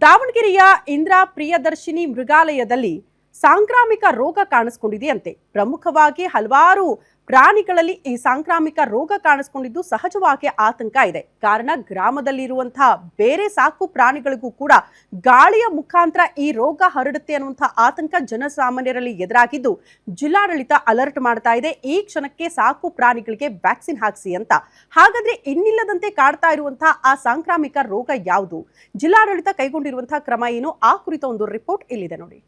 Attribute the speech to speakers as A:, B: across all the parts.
A: ದಾವಣಗೆರೆಯ ಇಂದಿರಾ ಪ್ರಿಯದರ್ಶಿನಿ ಮೃಗಾಲಯದಲ್ಲಿ ಸಾಂಕ್ರಾಮಿಕ ರೋಗ ಕಾಣಿಸಿಕೊಂಡಿದೆಯಂತೆ. ಪ್ರಮುಖವಾಗಿ ಹಲವಾರು ಪ್ರಾಣಿಗಳಲ್ಲಿ ಈ ಸಾಂಕ್ರಾಮಿಕ ರೋಗ ಕಾಣಿಸಿಕೊಂಡಿದ್ದು ಸಹಜವಾಗಿ ಆತಂಕ ಇದೆ. ಕಾರಣ ಗ್ರಾಮದಲ್ಲಿರುವಂತಹ ಬೇರೆ ಸಾಕು ಪ್ರಾಣಿಗಳಿಗೂ ಕೂಡ ಗಾಳಿಯ ಮುಖಾಂತರ ಈ ರೋಗ ಹರಡುತ್ತೆ ಅನ್ನುವಂತಹ ಆತಂಕ ಜನಸಾಮಾನ್ಯರಲ್ಲಿ ಎದುರಾಗಿದ್ದು ಜಿಲ್ಲಾಡಳಿತ ಅಲರ್ಟ್ ಮಾಡ್ತಾ ಇದೆ. ಈ ಕ್ಷಣಕ್ಕೆ ಸಾಕು ಪ್ರಾಣಿಗಳಿಗೆ ವ್ಯಾಕ್ಸಿನ್ ಹಾಕಿಸಿ ಅಂತ. ಹಾಗಾದ್ರೆ ಇನ್ನಿಲ್ಲದಂತೆ ಕಾಡ್ತಾ ಇರುವಂತಹ ಆ ಸಾಂಕ್ರಾಮಿಕ ರೋಗ ಯಾವುದು, ಜಿಲ್ಲಾಡಳಿತ ಕೈಗೊಂಡಿರುವಂತಹ ಕ್ರಮ ಏನು, ಆ ಕುರಿತ ಒಂದು ರಿಪೋರ್ಟ್ ಇಲ್ಲಿದೆ ನೋಡಿ.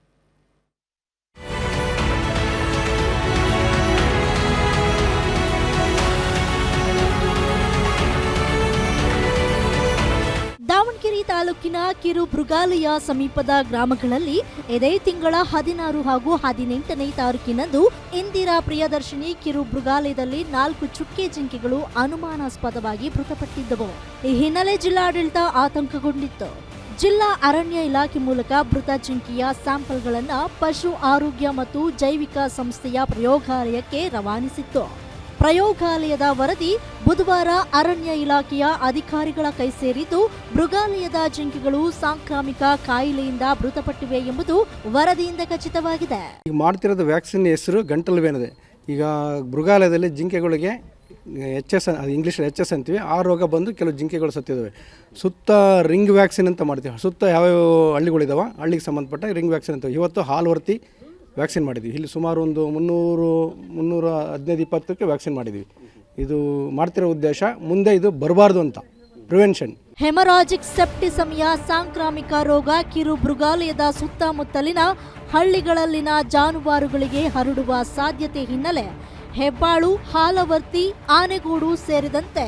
B: ದಾವಣಗೆರೆ ತಾಲೂಕಿನ ಕಿರು ಮೃಗಾಲಯ ಸಮೀಪದ ಗ್ರಾಮಗಳಲ್ಲಿ ಇದೇ ತಿಂಗಳ 16 ಹಾಗೂ 18ನೇ ತಾರೀಕಿನಂದು ಇಂದಿರಾ ಪ್ರಿಯದರ್ಶಿನಿ ಕಿರು ಮೃಗಾಲಯದಲ್ಲಿ 4 ಚುಕ್ಕೆ ಜಿಂಕೆಗಳು ಅನುಮಾನಾಸ್ಪದವಾಗಿ ಮೃತಪಟ್ಟಿದ್ದವು. ಈ ಹಿನ್ನೆಲೆ ಜಿಲ್ಲಾಡಳಿತ ಆತಂಕಗೊಂಡಿತ್ತು. ಜಿಲ್ಲಾ ಅರಣ್ಯ ಇಲಾಖೆ ಮೂಲಕ ಮೃತ ಜಿಂಕೆಯ ಸ್ಯಾಂಪಲ್ಗಳನ್ನು ಪಶು ಆರೋಗ್ಯ ಮತ್ತು ಜೈವಿಕ ಸಂಸ್ಥೆಯ ಪ್ರಯೋಗಾಲಯಕ್ಕೆ ರವಾನಿಸಿತ್ತು. ಪ್ರಯೋಗಾಲಯದ ವರದಿ ಬುಧವಾರ ಅರಣ್ಯ ಇಲಾಖೆಯ ಅಧಿಕಾರಿಗಳ ಕೈ ಸೇರಿದ್ದು ಮೃಗಾಲಯದ ಜಿಂಕೆಗಳು ಸಾಂಕ್ರಾಮಿಕ ಕಾಯಿಲೆಯಿಂದ ಮೃತಪಟ್ಟಿವೆ ಎಂಬುದು ವರದಿಯಿಂದ ಖಚಿತವಾಗಿದೆ.
C: ಈಗ ಮಾಡ್ತಿರೋದು ವ್ಯಾಕ್ಸಿನ್ ಹೆಸರು ಗಂಟಲು ಬೇನದೆ. ಈಗ ಮೃಗಾಲಯದಲ್ಲಿ ಜಿಂಕೆಗಳಿಗೆ HS, ಇಂಗ್ಲೀಷ್ HS ಅಂತೀವಿ, ಆ ರೋಗ ಬಂದು ಕೆಲವು ಜಿಂಕೆಗಳು ಸತ್ತಿದ್ದಾವೆ. ಸುತ್ತ ರಿಂಗ್ ವ್ಯಾಕ್ಸಿನ್ ಅಂತ ಮಾಡ್ತೀವಿ. ಸುತ್ತ ಯಾವ್ಯಾವ ಹಳ್ಳಿಗಳಿದಾವೆ, ಹಳ್ಳಿಗೆ ಸಂಬಂಧಪಟ್ಟ ರಿಂಗ್ ವ್ಯಾಕ್ಸಿನ್ ಅಂತ. ಇವತ್ತು ಹಾಲ್ವರ್ತಿ ವ್ಯಾಕ್ಸಿನ್ ಮಾಡಿದ್ವಿ. ಇಲ್ಲಿ ಸುಮಾರು ಒಂದು 315-20ಕ್ಕೆ ವ್ಯಾಕ್ಸಿನ್ ಮಾಡಿದ್ವಿ. ಇದು ಮಾಡ್ತಿರೋ ಉದ್ದೇಶ ಮುಂದೆ ಇದು ಬರಬಾರ್ದು ಅಂತ, ಪ್ರಿವೆನ್ಷನ್.
B: ಹೆಮರಾಜಿಕ್ ಸೆಪ್ಟಿಸಮಿಯ ಸಾಂಕ್ರಾಮಿಕ ರೋಗ ಕಿರು ಮೃಗಾಲಯದ ಸುತ್ತಮುತ್ತಲಿನ ಹಳ್ಳಿಗಳಲ್ಲಿನ ಜಾನುವಾರುಗಳಿಗೆ ಹರಡುವ ಸಾಧ್ಯತೆ ಹಿನ್ನೆಲೆ ಹೆಬ್ಬಾಳು, ಹಾಲವರ್ತಿ, ಆನೆಗೋಡು ಸೇರಿದಂತೆ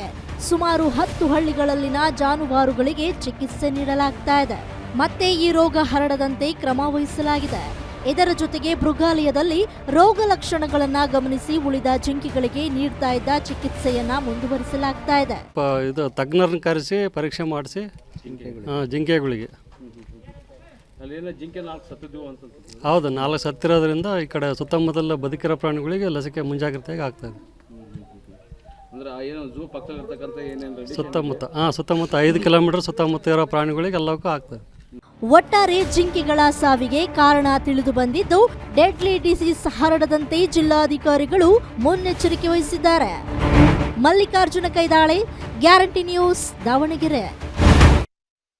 B: ಸುಮಾರು 10 ಹಳ್ಳಿಗಳಲ್ಲಿನ ಜಾನುವಾರುಗಳಿಗೆ ಚಿಕಿತ್ಸೆ ನೀಡಲಾಗ್ತಾ ಇದೆ. ಮತ್ತೆ ಈ ರೋಗ ಹರಡದಂತೆ ಕ್ರಮ ವಹಿಸಲಾಗಿದೆ. ಇದರ ಜೊತೆಗೆ ಮೃಗಾಲಯದಲ್ಲಿ ರೋಗ ಲಕ್ಷಣಗಳನ್ನ ಗಮನಿಸಿ ಉಳಿದ ಜಿಂಕೆಗಳಿಗೆ ನೀಡ್ತಾ ಇದ್ದ ಚಿಕಿತ್ಸೆಯನ್ನ ಮುಂದುವರಿಸಲಾಗ್ತಾ ಇದೆ.
D: ಇದು ತಜ್ಞರನ್ನ ಕರೆಸಿ ಪರೀಕ್ಷೆ ಮಾಡಿಸಿ ಜಿಂಕೆಗಳಿಗೆ ಹೌದು 4 ಸತ್ತಿರೋದ್ರಿಂದ ಈ ಕಡೆ ಸುತ್ತಮುತ್ತಲ ಬದುಕಿರೋ ಪ್ರಾಣಿಗಳಿಗೆ ಲಸಿಕೆ ಮುಂಜಾಗ್ರತೆಯಾಗಿ ಆಗ್ತದೆ. ಸುತ್ತಮುತ್ತ 5 ಕಿಲೋಮೀಟರ್ ಸುತ್ತಮುತ್ತ ಇರೋ ಪ್ರಾಣಿಗಳಿಗೆ ಎಲ್ಲವಕ್ಕೂ ಆಗ್ತದೆ.
B: ಒಟ್ಟಾರೆ ಜಿಂಕೆಗಳ ಸಾವಿಗೆ ಕಾರಣ ತಿಳಿದು ಬಂದಿದ್ದು ಡೆಡ್ಲಿ ಡಿಸೀಸ್ ಹರಡದಂತೆ ಜಿಲ್ಲಾಧಿಕಾರಿಗಳು ಮುನ್ನೆಚ್ಚರಿಕೆ ವಹಿಸಿದ್ದಾರೆ. Mallikarjuna Kaidale, guarantee news, Davanagere.